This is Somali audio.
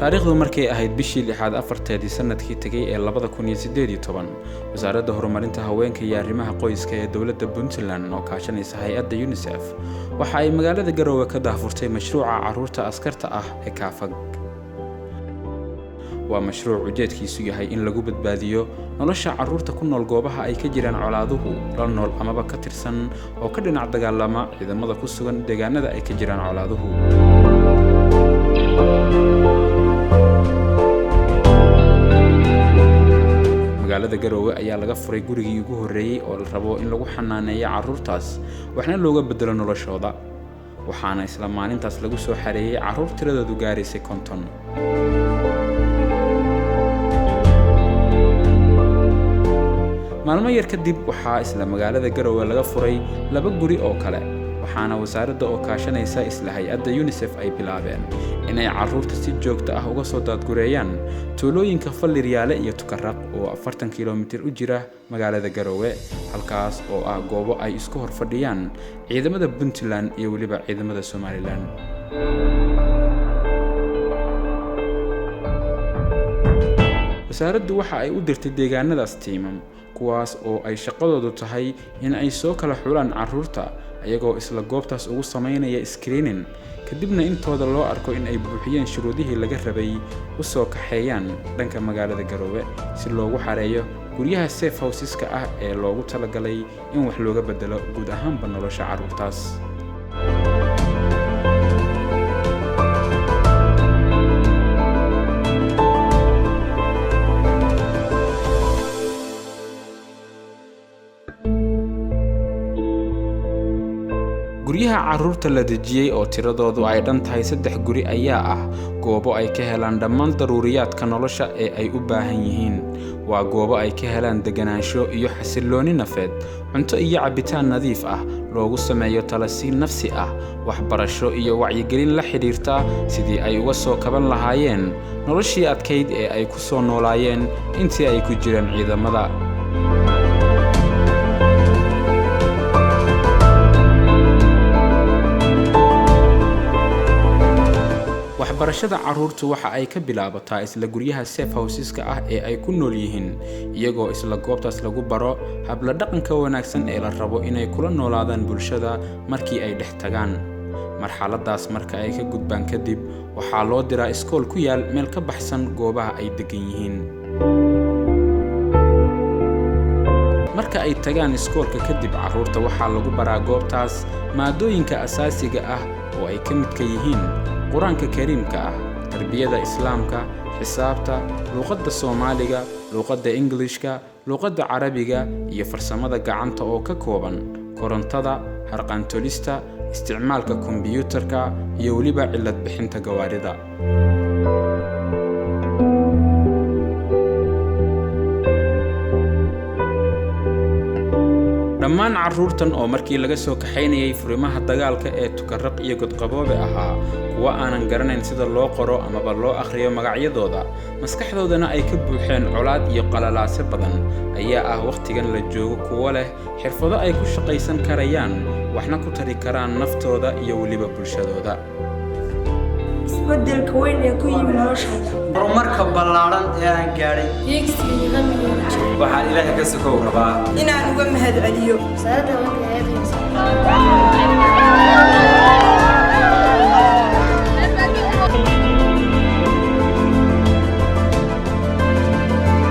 taariikhdu markay ahayd bishii 6 afarteedii sanadkii tagay ee 2018 wasaaradda horumarinta haweenka iyo arrimaha qoyska ee dawladda Puntland oo kaashanaysa hay'adda UNICEF waxa ay magaalada Garowe ka daahfurtay mashruuca carruurta askarta ah ee Kaafag. waa mashruuc ujeedkiisu yahay in lagu badbaadiyo nolosha carruurta ku nool goobaha ay ka jiraan colaaduhu la nool amaba ka tirsan oo ka dhinac dagaalama ciidamada ku sugan deegaanada ay ka jiraan colaaduhu. magaalada Garowe ayaa laga furay gurigii ugu horeeyay oo la rabo in lagu xanaaneeyo carruurtaas waxna looga bedelo noloshooda, waxaana isla maalintaas lagu soo xareeyay carruur tiradoodu gaaraysay 50. maalmo yar kadib waxaa isla magaalada Garowe laga furay 2 guri oo kale, waxaana wasaaradda oo kaashanaysa isla hay'adda UNICEF ay bilaabeen inay carruurta si joogto ah uga soo daadgureeyaan tuulooyinka Falliryaale iyo Tukarraq oo 40 kiiloomitir u jira magaalada Garowe, halkaas oo ah goobo ay isku hor fadhiyaan ciidamada Puntland iyo waliba ciidamada Somaliland. wasaaraddu waxa ay u dirtay deegaanadaas tiimam kuwaas oo ay shaqadoodu tahay in ay soo kala xulaan carruurta ayagoo isla goobtaas ugu sameynaya screening, kadibna intooda loo arko in ay buuxiyeen shuruudihii laga rabay u soo kaxeeyaan dhanka magaalada Garowe si loogu xareeyo guryaha safe houseska ah ee loogu talagalay in wax looga bedelo guud ahaanba nolosha carruurtaas. guryaha carruurta la dejiyay oo tiradoodu ay dhan tahay 3 guri ayaa ah goobo ay ka helaan dhammaan daruuriyaadka nolosha ee ay u baahan yihiin. waa goobo ay ka helaan deganaansho iyo xasillooni nafeed, cunto iyo cabitaan nadiif ah, loogu sameeyo talasiin nafsi ah, waxbarasho iyo wacyigelin la xiriirta sidii ay uga soo kaban lahaayeen noloshii adkayd ee ay ku soo noolaayeen intii ay ku jireen ciidamada. waxbarashada carruurtu waxa ay ka bilaabataa isla guryaha safe houseska ah ee ay ku nool yihiin, iyagoo isla goobtaas lagu baro habla dhaqanka wanaagsan ee la rabo inay kula noolaadaan bulshada markii ay dhex tagaan. marxaladaas marka ay ka gudbaan kadib waxaa loo diraa iskool ku yaal meel ka baxsan goobaha ay degan yihiin. marka ay tagaan iskoolka kadib carruurta waxaa lagu baraa goobtaas maadooyinka asaasiga ah oo ay ka midka yihiin quraanka kariimka ah, tarbiyada islaamka, xisaabta, luqadda Soomaaliga, luqadda Englishka, luqadda Carabiga iyo farsamada gacanta oo ka kooban korontada, harqaan-tolista, isticmaalka kombiyuutarka iyo waliba cilad bixinta gawaarida. dhammaan carruurtan oo markii laga soo kaxaynayay furimaha dagaalka ee Tukarraq iyo Godqaboobe ahaa kuwa aanan garanayn sida loo qoro amaba loo akhriyo magacyadooda, maskaxdoodana ay ka buuxeen colaad iyo qalalaase badan, ayaa ah waqtigan la joogo kuwa leh xirfado ay ku shaqaysan karayaan, waxna ku tari karaan naftooda iyo waliba bulshadooda. isbeddelka weyn ee ku yimid noloshooda, horumarka ballaaran ee aan gaadhay, waxaan Ilaahay ka sokow rabaa inaan uga mahadceliyo wasaaradda